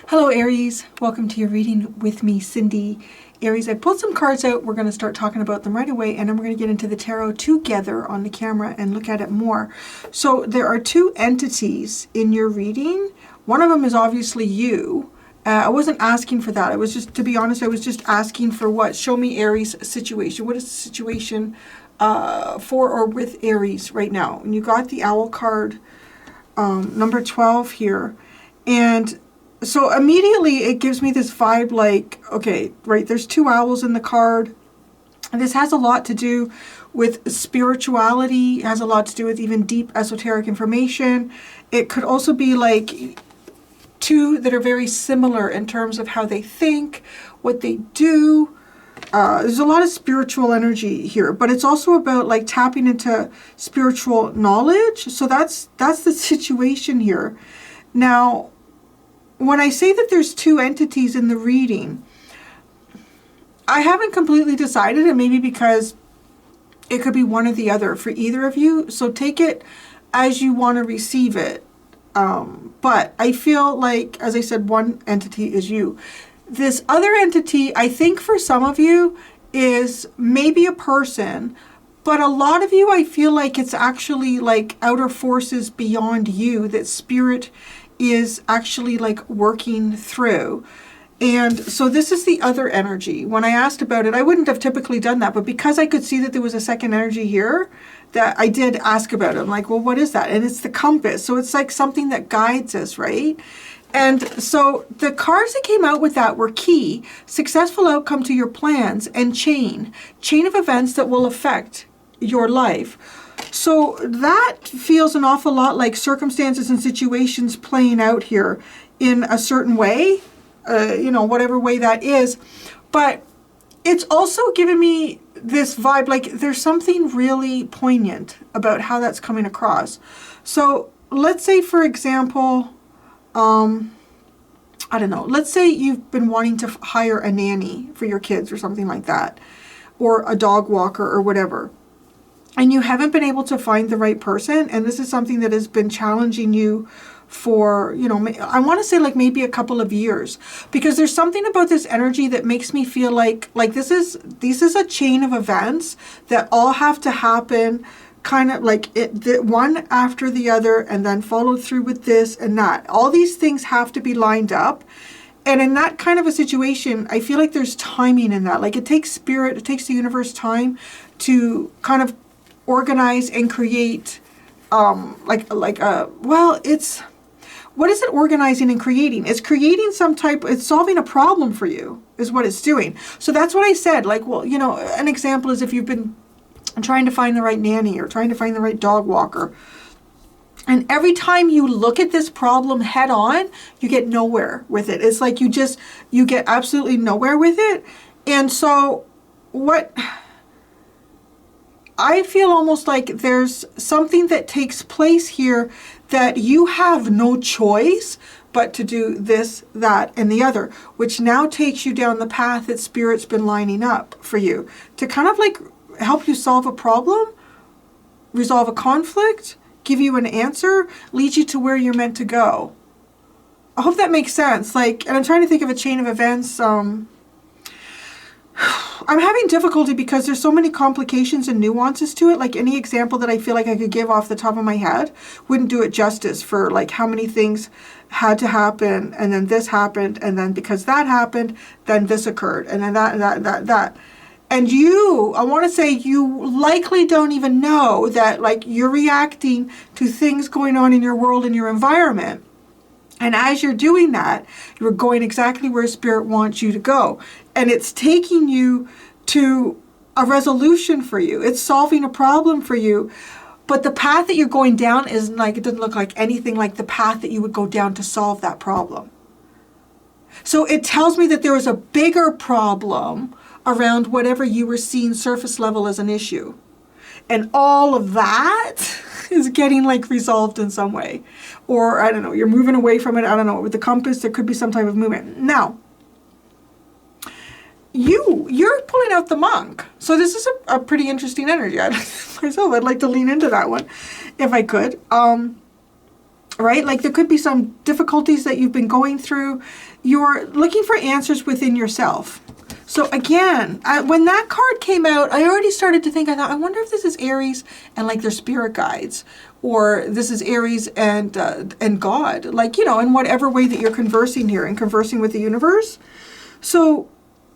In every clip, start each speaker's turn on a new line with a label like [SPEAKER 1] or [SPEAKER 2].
[SPEAKER 1] Hello Aries, welcome to your reading with me, Cindy. Aries, I pulled some cards out. We're going to start talking about them right away, and then we're going to get into the tarot together on the camera and look at it more. So there are two entities in your reading. One of them is obviously you. I wasn't asking for that. I was just, to be honest, I was just asking for what? Show me Aries' situation. What is the situation for or with Aries right now? And you got the Owl card, number 12 here. And so immediately it gives me this vibe like, okay, right, there's two owls in the card. And this has a lot to do with spirituality. It has a lot to do with even deep esoteric information. It could also be like two that are very similar in terms of how they think, what they do. There's a lot of spiritual energy here, but it's also about like tapping into spiritual knowledge. So that's the situation here. Now, when I say that there's two entities in the reading, I haven't completely decided, and maybe because it could be one or the other for either of you. So take it as you want to receive it. But I feel like, as I said, one entity is you. This other entity, I think for some of you, is maybe a person, but a lot of you, I feel like it's actually like outer forces beyond you that spirit is actually like working through. And so this is the other energy. When I asked about it, I wouldn't have typically done that, but because I could see that there was a second energy here, that I did ask about it. I'm like, well, what is that? And it's the compass. So it's like something that guides us, right? And so the cards that came out with that were key, successful outcome to your plans, and chain of events that will affect your life. So that feels an awful lot like circumstances and situations playing out here in a certain way, whatever way that is. But it's also given me this vibe, like there's something really poignant about how that's coming across. So let's say, for example, I don't know, let's say you've been wanting to hire a nanny for your kids or something like that, or a dog walker or whatever. And you haven't been able to find the right person, and this is something that has been challenging you for, I want to say like maybe a couple of years, because there's something about this energy that makes me feel like this is a chain of events that all have to happen kind of like one after the other, and then follow through with this and that. All these things have to be lined up. And in that kind of a situation, I feel like there's timing in that. Like it takes spirit, it takes the universe time to kind of organize and create what is it organizing and creating? It's creating it's solving a problem for you is what it's doing. So that's what I said. Like, well, an example is if you've been trying to find the right nanny or trying to find the right dog walker. And every time you look at this problem head on, you get nowhere with it. It's like you get absolutely nowhere with it. And so what I feel almost like there's something that takes place here that you have no choice but to do this, that, and the other, which now takes you down the path that Spirit's been lining up for you to kind of like help you solve a problem, resolve a conflict, give you an answer, lead you to where you're meant to go. I hope that makes sense. Like, and I'm trying to think of a chain of events. I'm having difficulty because there's so many complications and nuances to it. Like any example that I feel like I could give off the top of my head wouldn't do it justice for like how many things had to happen, and then this happened, and then because that happened, then this occurred, and then that. And I want to say you likely don't even know that like you're reacting to things going on in your world and your environment. And as you're doing that, you're going exactly where Spirit wants you to go. And it's taking you to a resolution for you. It's solving a problem for you. But the path that you're going down it doesn't look like anything like the path that you would go down to solve that problem. So it tells me that there was a bigger problem around whatever you were seeing surface level as an issue. And all of that is getting like resolved in some way. Or I don't know, you're moving away from it. I don't know, with the compass, there could be some type of movement. Now, you're pulling out the monk. So this is a pretty interesting energy. I'd like to lean into that one if I could. right? Like there could be some difficulties that you've been going through. You're looking for answers within yourself. So again, when that card came out, I already started to think, I thought, I wonder if this is Aries and like their spirit guides, or this is Aries and God, like, you know, in whatever way that you're conversing here and conversing with the universe. So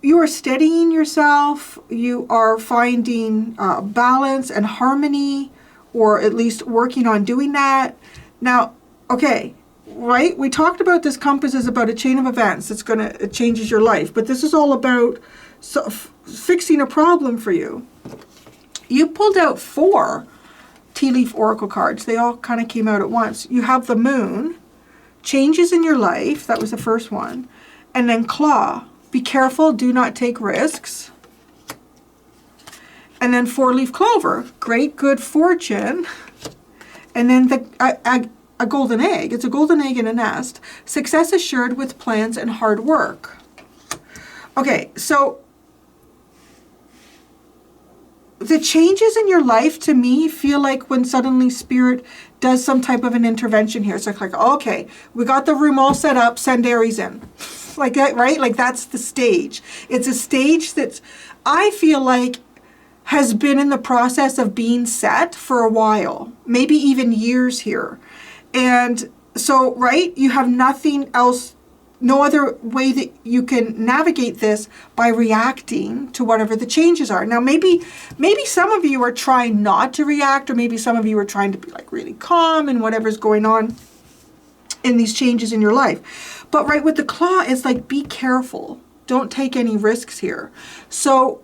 [SPEAKER 1] you are steadying yourself. You are finding balance and harmony, or at least working on doing that. Now, okay, right? We talked about this compass is about a chain of events that's going to, it changes your life. But this is all about fixing a problem for you. You pulled out 4 tea leaf oracle cards. They all kind of came out at once. You have the moon, changes in your life. That was the first one. And then claw, be careful, do not take risks. And then 4-leaf clover, great good fortune. And then a golden egg. It's a golden egg in a nest. Success assured with plans and hard work. Okay, so the changes in your life to me feel like when suddenly Spirit does some type of an intervention here. It's like, okay, we got the room all set up, send Aries in. Like that, right? Like that's the stage. It's a stage that's, I feel like, has been in the process of being set for a while, maybe even years here. And so, right, you have nothing else, no other way that you can navigate this by reacting to whatever the changes are. Now, maybe some of you are trying not to react, or maybe some of you are trying to be like really calm in whatever's going on in these changes in your life. But right with the claw, it's like, be careful. Don't take any risks here. So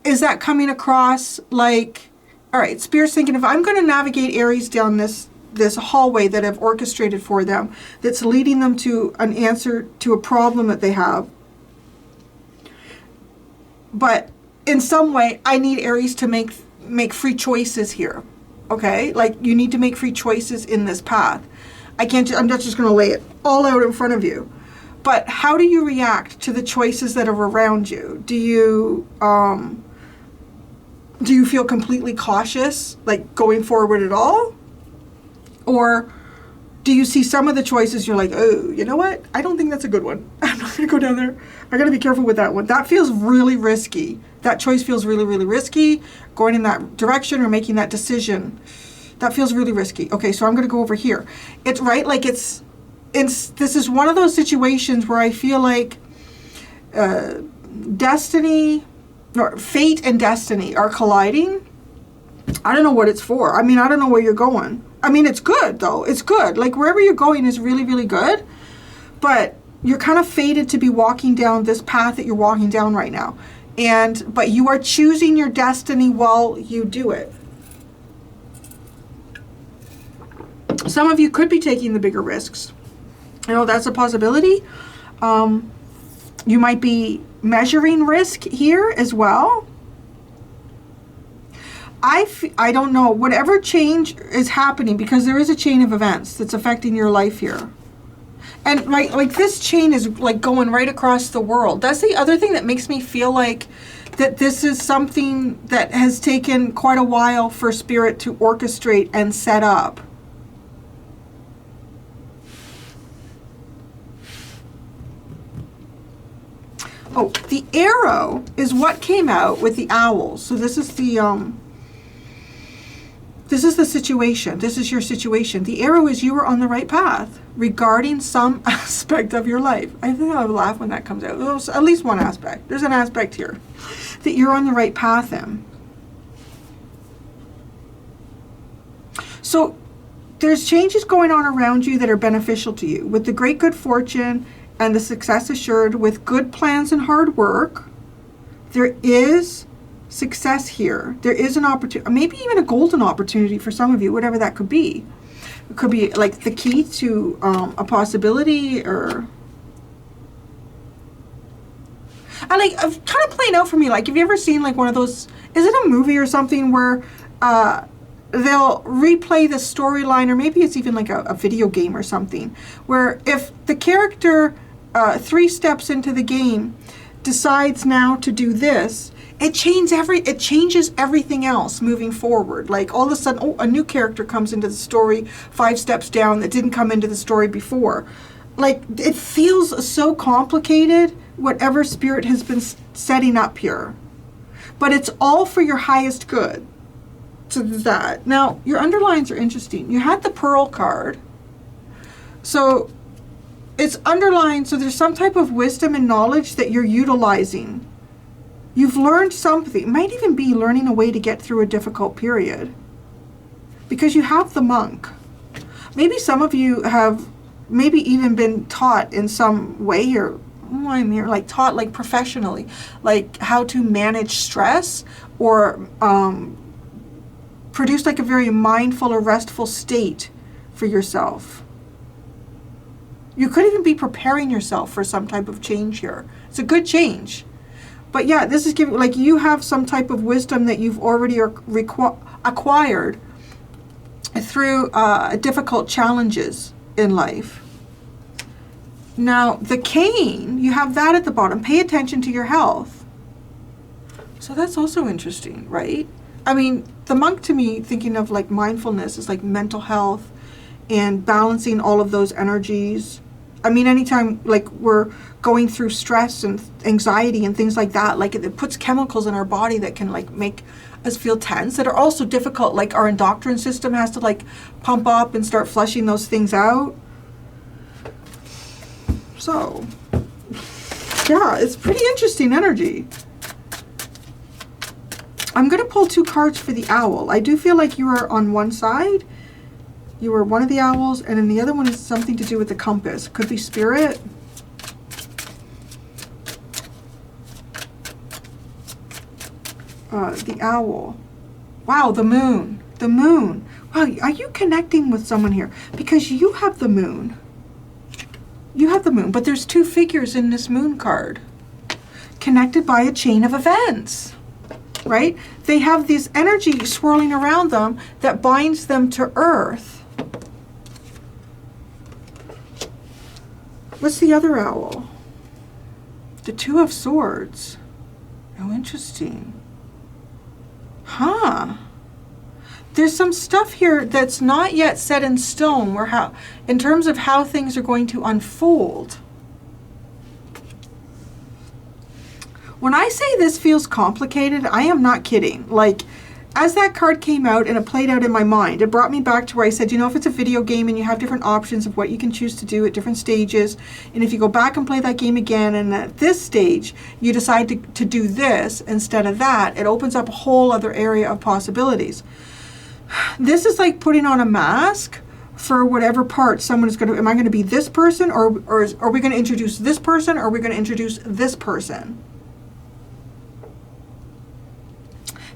[SPEAKER 1] is that coming across like, all right, Spirit's thinking, if I'm going to navigate Aries down this hallway that I've orchestrated for them, that's leading them to an answer to a problem that they have, but in some way I need Aries to make free choices here. Okay, like you need to make free choices in this path. I'm not just going to lay it all out in front of you. But how do you react to the choices that are around you? Do you feel completely cautious, like going forward at all? Or do you see some of the choices, you're like, oh, you know what? I don't think that's a good one. I'm not going to go down there. I got to be careful with that one. That feels really risky. That choice feels really, really risky. Going in that direction or making that decision, that feels really risky. Okay, so I'm going to go over here. It's right, like this is one of those situations where I feel like destiny, or fate and destiny are colliding. I don't know what it's for. I mean, I don't know where you're going. I mean, it's good though. It's good. Like wherever you're going is really, really good. But you're kind of fated to be walking down this path that you're walking down right now. But you are choosing your destiny while you do it. Some of you could be taking the bigger risks. You know, that's a possibility. You might be measuring risk here as well. I don't know, whatever change is happening, because there is a chain of events that's affecting your life here. And right, like this chain is like going right across the world. That's the other thing that makes me feel like that this is something that has taken quite a while for Spirit to orchestrate and set up. Oh, the arrow is what came out with the owls. So this is the situation. This is your situation. The arrow is you are on the right path regarding some aspect of your life. I think I'll laugh when that comes out. There's at least one aspect. There's an aspect here that you're on the right path in. So there's changes going on around you that are beneficial to you. With the great good fortune and the success assured with good plans and hard work, there is success here. There is an opportunity, maybe even a golden opportunity for some of you, whatever that could be. It could be like the key to a possibility, or I like kind of playing out for me. Like, have you ever seen like one of those? Is it a movie or something where they'll replay the storyline, or maybe it's even like a video game or something, where if the character 3 steps into the game decides now to do this, it changes everything else moving forward. Like all of a sudden, oh, a new character comes into the story 5 steps down that didn't come into the story before. Like it feels so complicated, whatever spirit has been setting up here. But it's all for your highest good. So that. Now, your underlines are interesting. You had the Pearl card. So it's underlined, so there's some type of wisdom and knowledge that you're utilizing. You've learned something. It might even be learning a way to get through a difficult period. Because you have the Monk. Maybe some of you have maybe even been taught in some way, or I'm here, like taught like professionally, like how to manage stress, or produce like a very mindful or restful state for yourself. You could even be preparing yourself for some type of change here. It's a good change. But yeah, this is giving, like you have some type of wisdom that you've already acquired through difficult challenges in life. Now, the cane, you have that at the bottom. Pay attention to your health. So that's also interesting, right? I mean, the Monk to me, thinking of like mindfulness, is like mental health and balancing all of those energies. I mean, anytime like we're going through stress and anxiety and things like that, like it puts chemicals in our body that can like make us feel tense, that are also difficult. Like our endocrine system has to like pump up and start flushing those things out. So, yeah, it's pretty interesting energy. I'm going to pull 2 cards for the Owl. I do feel like you are on one side. You are one of the owls, and then the other one is something to do with the compass. Could be spirit. The owl. Wow, the moon. The moon. Wow, are you connecting with someone here? Because you have the moon. You have the moon, but there's 2 figures in this moon card. Connected by a chain of events. Right? They have this energy swirling around them that binds them to Earth. What's the other owl? The 2 of Swords. Oh, interesting. Huh. There's some stuff here that's not yet set in stone, where how, in terms of how things are going to unfold. When I say this feels complicated, I am not kidding. Like, as that card came out and it played out in my mind, it brought me back to where I said, you know, if it's a video game and you have different options of what you can choose to do at different stages, and if you go back and play that game again, and at this stage you decide to do this instead of that, it opens up a whole other area of possibilities. This is like putting on a mask for whatever part someone is going to, am I going to be this person, or are we going to introduce this person, or are we going to introduce this person?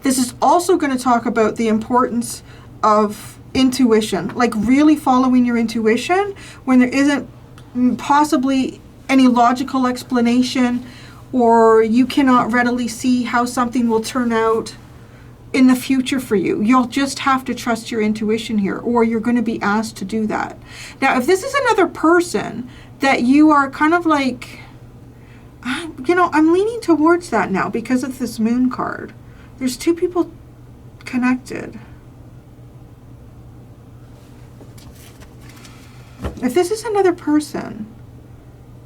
[SPEAKER 1] This is also going to talk about the importance of intuition, like really following your intuition when there isn't possibly any logical explanation, or you cannot readily see how something will turn out in the future for you. You'll just have to trust your intuition here, or you're going to be asked to do that. Now, if this is another person that you are kind of like, you know, I'm leaning towards that now because of this moon card. There's 2 people connected. If this is another person,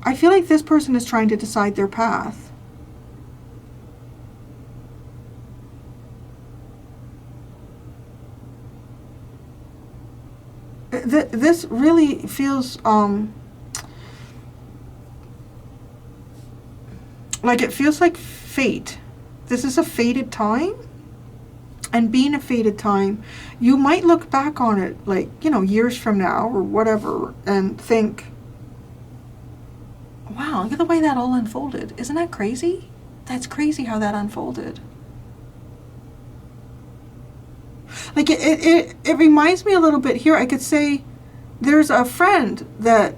[SPEAKER 1] I feel like this person is trying to decide their path. This really feels like it feels like fate. This is a fated time, and being a fated time, you might look back on it like, you know, years from now or whatever, and think, wow, look at the way that all unfolded. Isn't that crazy? That's crazy how that unfolded. Like it reminds me a little bit here. I could say there's a friend that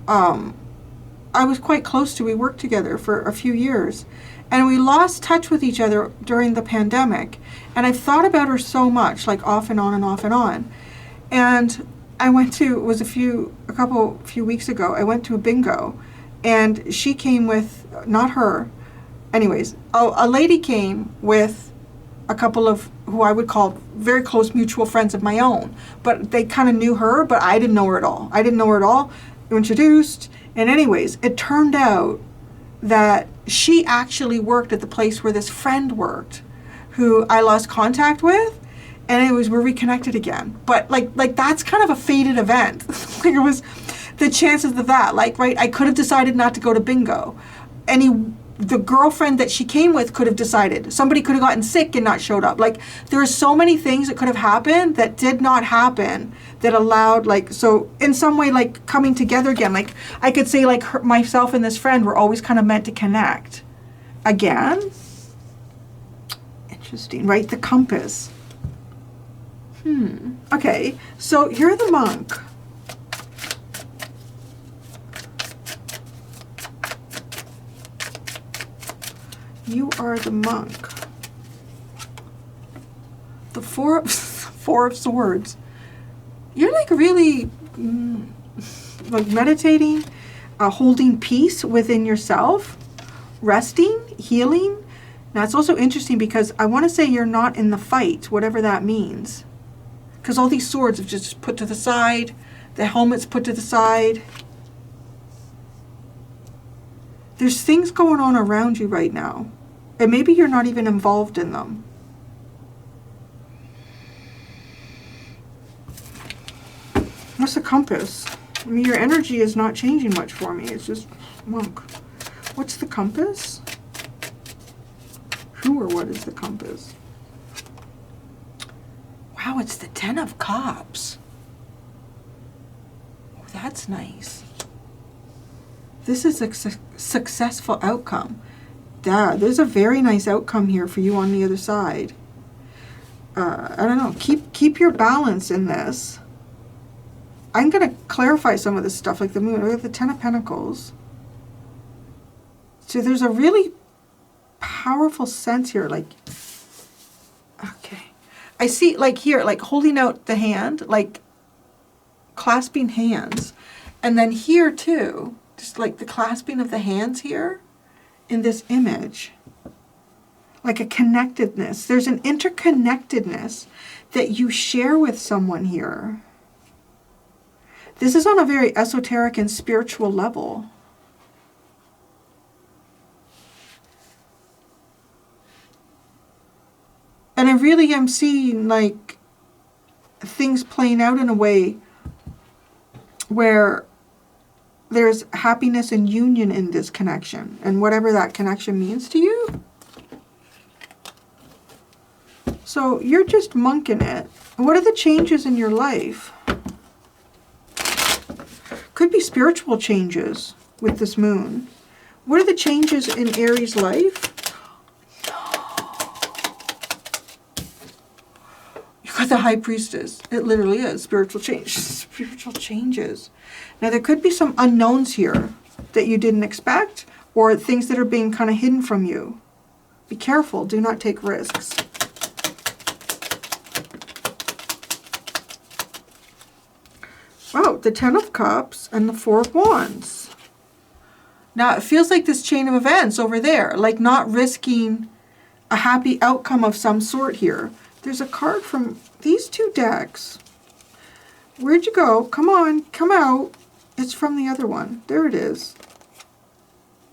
[SPEAKER 1] I was quite close to. We worked together for a few years, and we lost touch with each other during the pandemic. And I've thought about her so much, like off and on and off and on. And I went to, it was a few weeks ago, I went to a bingo, and she came with, not her, anyways, a lady came with a couple of who I would call very close mutual friends of my own, but they kind of knew her, but I didn't know her at all. I didn't know her at all. Introduced, and anyways, it turned out that she actually worked at the place where this friend worked, who I lost contact with, and anyways, we're reconnected again. But like that's kind of a fated event. Like it was the chances of that. Like, right, I could have decided not to go to bingo. The girlfriend that she came with could have decided. Somebody could have gotten sick and not showed up. Like, there are so many things that could have happened that did not happen that allowed, like, so in some way, like, coming together again. Like, I could say, like, myself and this friend were always kind of meant to connect again. Interesting, right? The compass. Okay, so you're the monk. You are the monk. The four of swords. You're like really like meditating, holding peace within yourself, resting, healing. Now it's also interesting because I want to say you're not in the fight, whatever that means. Because all these swords have just put to the side, the helmet's put to the side. There's things going on around you right now. And maybe you're not even involved in them. What's the compass? I mean, your energy is not changing much for me. It's just monk. What's the compass? Who or what is the compass? Wow, it's the 10 of Cups. Oh, that's nice. This is a successful outcome. There's a very nice outcome here for you on the other side. I don't know. Keep your balance in this. I'm going to clarify some of this stuff, like the moon. We have the 10 of Pentacles. So there's a really powerful sense here. Like, okay. I see, like here, like holding out the hand, like clasping hands. And then here too, just like the clasping of the hands here. In this image, like a connectedness. There's an interconnectedness that you share with someone here. This is on a very esoteric and spiritual level. And I really am seeing like things playing out in a way where there's happiness and union in this connection, and whatever that connection means to you. So you're just monking it. What are the changes in your life? Could be spiritual changes with this moon. What are the changes in Aries' life? You got the High Priestess. It literally is spiritual change. Spiritual changes. Now, there could be some unknowns here that you didn't expect, or things that are being kind of hidden from you. Be careful. Do not take risks. Wow, the 10 of Cups and the 4 of Wands. Now, it feels like this chain of events over there, like not risking a happy outcome of some sort here. There's a card from these two decks. Where'd you go? Come on, come out. It's from the other one. There it is.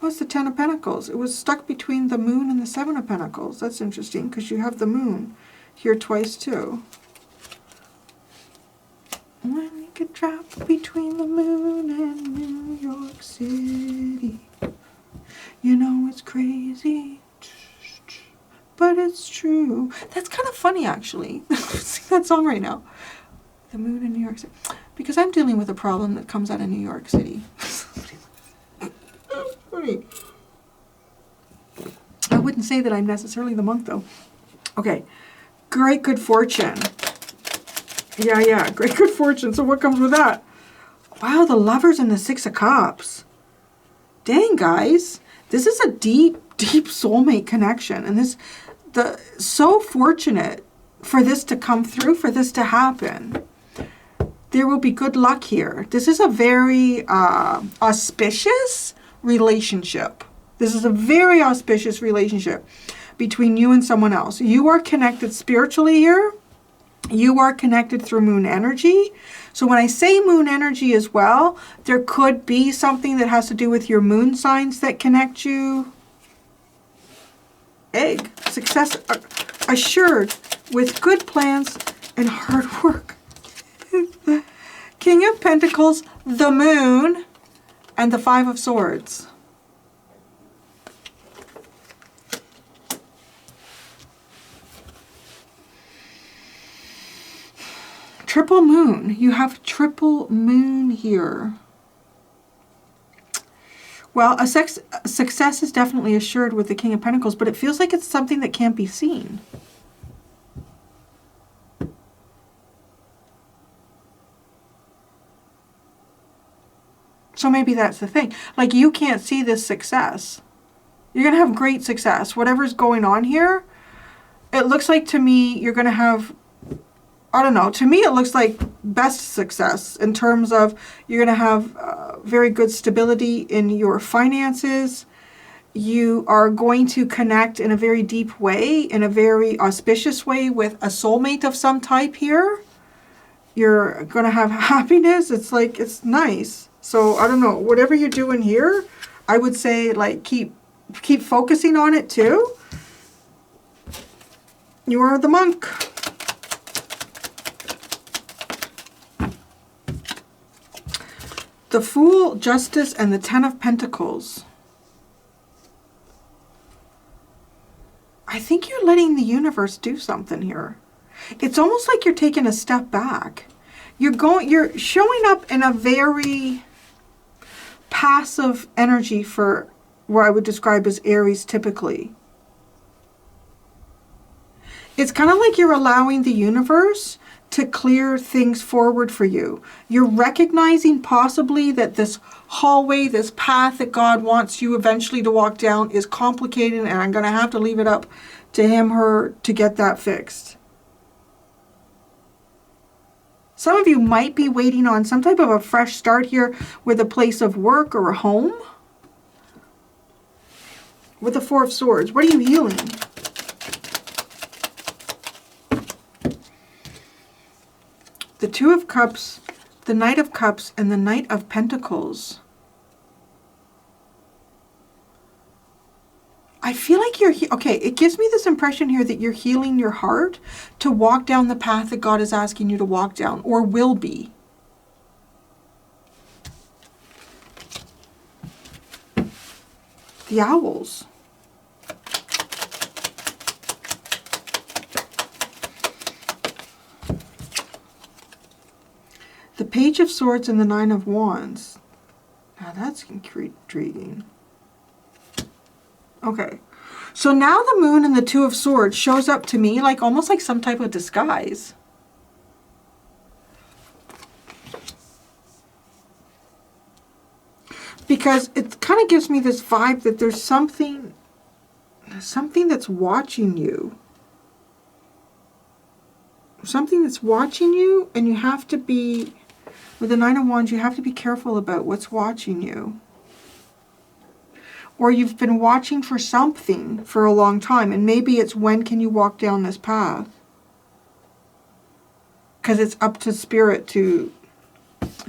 [SPEAKER 1] What's the 10 of Pentacles? It was stuck between the moon and the 7 of Pentacles. That's interesting because you have the moon here twice too. When you could drop between the moon and New York City, you know it's crazy, but it's true. That's kind of funny, actually. Sing that song right now. The moon in New York City. Because I'm dealing with a problem that comes out of New York City. I wouldn't say that I'm necessarily the monk, though. Okay. Great good fortune. Yeah. Great good fortune. So what comes with that? Wow, the Lovers and the 6 of Cups. Dang, guys. This is a deep, deep soulmate connection. And so fortunate for this to come through, for this to happen. There will be good luck here. This is a very auspicious relationship. This is a very auspicious relationship between you and someone else. You are connected spiritually here. You are connected through moon energy. So when I say moon energy as well, there could be something that has to do with your moon signs that connect you. Egg. Success assured with good plans and hard work. King of Pentacles, the Moon, and the Five of Swords. Triple moon. You have triple moon here. Well, a success is definitely assured with the King of Pentacles, but it feels like it's something that can't be seen. So maybe that's the thing. Like, you can't see this success. You're going to have great success. Whatever's going on here, it looks like to me you're going to have, I don't know, to me it looks like best success in terms of you're going to have very good stability in your finances. You are going to connect in a very deep way, in a very auspicious way with a soulmate of some type here. You're going to have happiness. It's like, it's nice. So I don't know, whatever you're doing here, I would say like keep focusing on it too. You are the Monk. The Fool, Justice, and the Ten of Pentacles. I think you're letting the universe do something here. It's almost like you're taking a step back. You're showing up in a very passive energy for what I would describe as Aries typically. It's kind of like you're allowing the universe to clear things forward for you. You're recognizing possibly that this hallway, this path that God wants you eventually to walk down is complicated, and I'm going to have to leave it up to him, her, to get that fixed. Some of you might be waiting on some type of a fresh start here with a place of work or a home. With the Four of Swords, what are you healing? The Two of Cups, the Knight of Cups, and the Knight of Pentacles. I feel like you're, okay, it gives me this impression here that you're healing your heart to walk down the path that God is asking you to walk down, or will be. The Owls. The Page of Swords and the Nine of Wands. Now that's intriguing. Okay, so now the Moon and the Two of Swords shows up to me like almost like some type of disguise. Because it kind of gives me this vibe that there's something that's watching you. Something that's watching you, and you have to be, with the Nine of Wands, you have to be careful about what's watching you. Or you've been watching for something for a long time, and maybe it's when can you walk down this path? Because it's up to Spirit to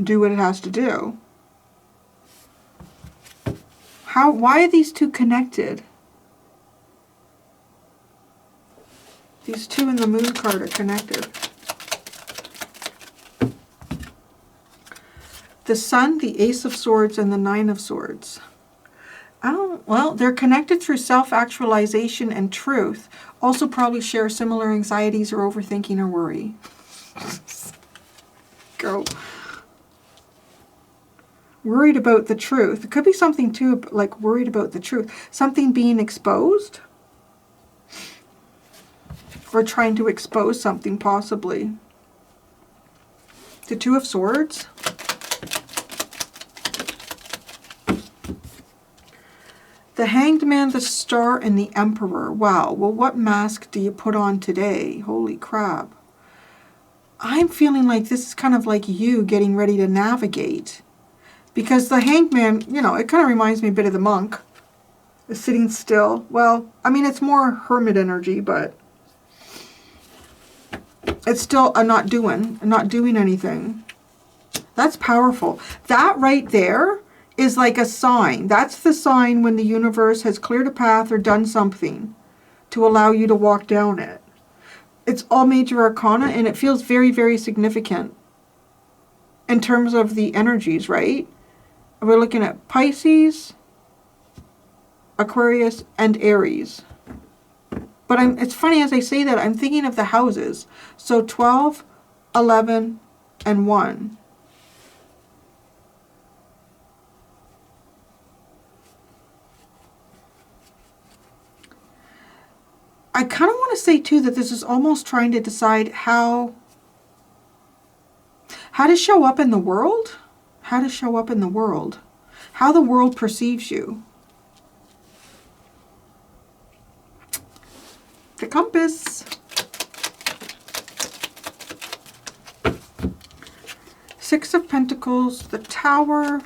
[SPEAKER 1] do what it has to do. Why are these two connected? These two in the Moon card are connected. The Sun, the Ace of Swords, and the Nine of Swords. Oh, well, they're connected through self-actualization and truth. Also probably share similar anxieties or overthinking or worry. Go. Worried about the truth. It could be something too, like worried about the truth. Something being exposed. Or trying to expose something possibly. The Two of Swords. The Hanged Man, the Star, and the Emperor. Wow. Well, what mask do you put on today? Holy crap. I'm feeling like this is kind of like you getting ready to navigate. Because the Hanged Man, you know, it kind of reminds me a bit of the Monk. Sitting still. Well, I mean, it's more hermit energy, but it's still a not doing anything. That's powerful. That right there is like a sign. That's the sign when the universe has cleared a path or done something to allow you to walk down it. It's all major arcana, and it feels very, very significant in terms of the energies, right? We're looking at Pisces, Aquarius, and Aries. But it's funny as I say that, I'm thinking of the houses. So 12, 11, and 1. I kind of want to say too that this is almost trying to decide how to show up in the world. How to show up in the world. How the world perceives you. The compass. Six of Pentacles, the Tower,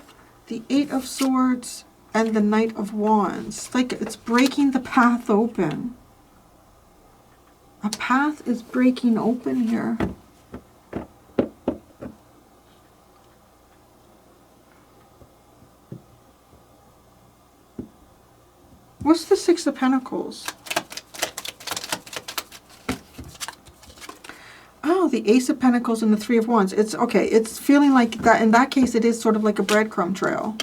[SPEAKER 1] the Eight of Swords, and the Knight of Wands. Like it's breaking the path open. A path is breaking open here. What's the Six of Pentacles? Oh, the Ace of Pentacles and the Three of Wands. It's okay. It's feeling like that. In that case, it is sort of like a breadcrumb trail.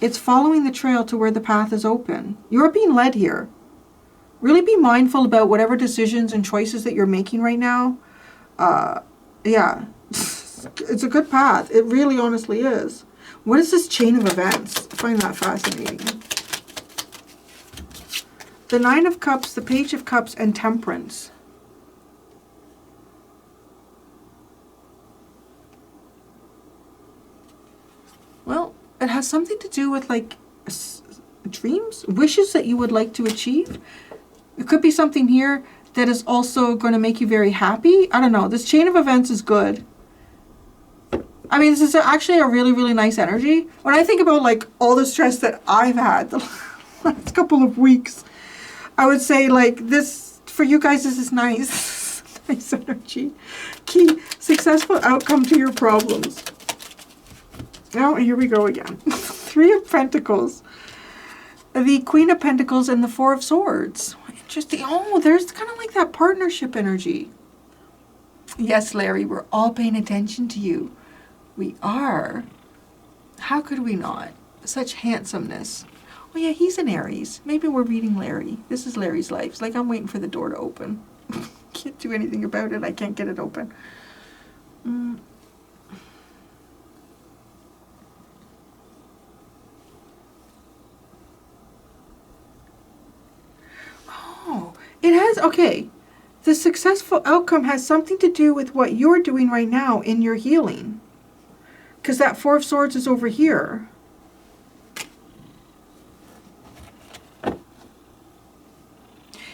[SPEAKER 1] It's following the trail to where the path is open. You're being led here. Really be mindful about whatever decisions and choices that you're making right now. Yeah, it's a good path. It really honestly is. What is this chain of events? I find that fascinating. The Nine of Cups, the Page of Cups, and Temperance. Well, it has something to do with like dreams, wishes that you would like to achieve. It could be something here that is also going to make you very happy. I don't know. This chain of events is good. I mean, this is actually a really, really nice energy. When I think about like all the stress that I've had the last couple of weeks, I would say like this, for you guys, this is nice. Nice energy. Key, successful outcome to your problems. Oh, here we go again. Three of Pentacles. The Queen of Pentacles and the Four of Swords. Interesting. Oh, there's kind of like that partnership energy. Yes, Larry, we're all paying attention to you. We are. How could we not? Such handsomeness. Oh yeah, he's an Aries. Maybe we're reading Larry. This is Larry's life. It's like I'm waiting for the door to open. Can't do anything about it. I can't get it open. It has, okay, the successful outcome has something to do with what you're doing right now in your healing. Because that Four of Swords is over here.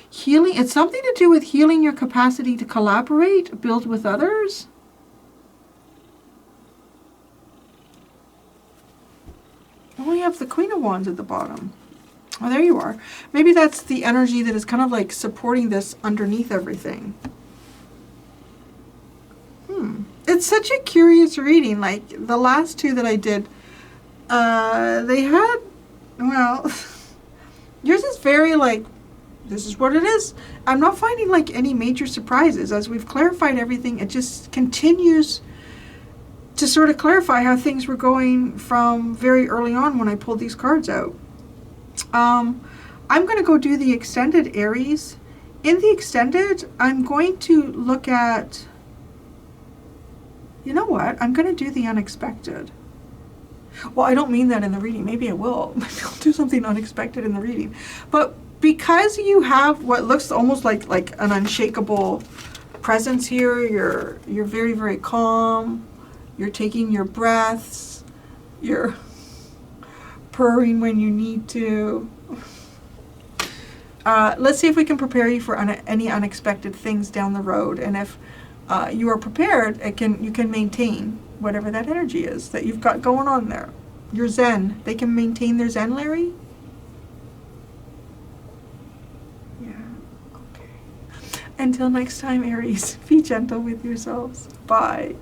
[SPEAKER 1] Healing, it's something to do with healing your capacity to collaborate, build with others. Oh, we have the Queen of Wands at the bottom. Oh, there you are. Maybe that's the energy that is kind of like supporting this underneath everything. It's such a curious reading. Like the last two that I did, they had, well, yours is very like, this is what it is. I'm not finding like any major surprises. As we've clarified everything, it just continues to sort of clarify how things were going from very early on when I pulled these cards out. I'm going to go do the extended Aries. In the extended, I'm going to look at, you know what? I'm going to do the unexpected. Well, I don't mean that in the reading. Maybe I will. Maybe I'll do something unexpected in the reading. But because you have what looks almost like an unshakable presence here, you're very, very calm. You're taking your breaths. You're purring when you need to. Let's see if we can prepare you for any unexpected things down the road. And if you are prepared, you can maintain whatever that energy is that you've got going on there. Your Zen. They can maintain their Zen, Larry? Until next time, Aries, be gentle with yourselves. Bye.